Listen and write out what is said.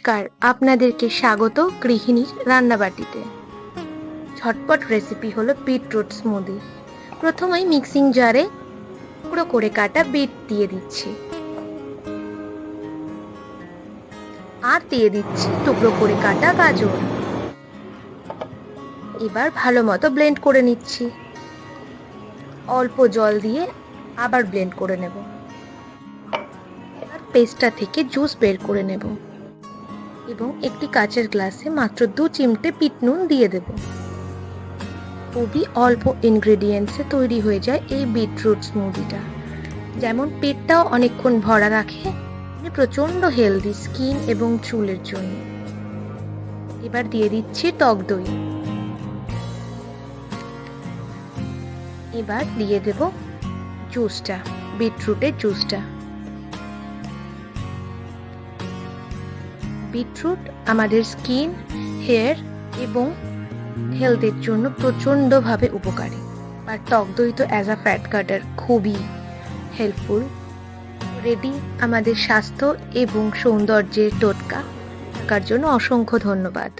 নমস্কার, আপনাদেরকে স্বাগত গৃহিণীর রান্নাবাটিতে। ঝটপট রেসিপি হলো বিটরুট স্মুদি। প্রথমেই মিক্সিং জারে টুকরো করে কাটা বিট দিয়ে দিচ্ছি, আর দিয়ে দিচ্ছি টুকরো করে কাটা গাজর। এবার ভালো মতো ব্লেন্ড করে নিচ্ছি। অল্প জল দিয়ে আবার ব্লেন্ড করে নেব। পেস্টটা থেকে জুস বের করে নেব এবং একটি কাচের গ্লাসে মাত্র 2 চিমটে বিট নুন দিয়ে দেব। খুবই অল্প ইনগ্রেডিয়েন্টসে তৈরি হয়ে যায় এই বিটরুট স্মুদিটা। যেমন পেটটাও অনেকক্ষণ ভরা রাখে, প্রচন্ড হেলদি স্কিন এবং চুলের জন্য। এবার দিয়ে দিচ্ছি টক দই। এবার দিয়ে দেব জুসটা, বিটরুটের জুসটা। বিটরুট আমাদের স্কিন, হেয়ার এবং হেলথের জন্য প্রচণ্ডভাবে উপকারী। আর টক দই তো অ্যাজ আ ফ্যাট কাটার খুবই হেল্পফুল। রেডি আমাদের স্বাস্থ্য এবং সৌন্দর্যের টোটকা। থাকার জন্য অসংখ্য ধন্যবাদ।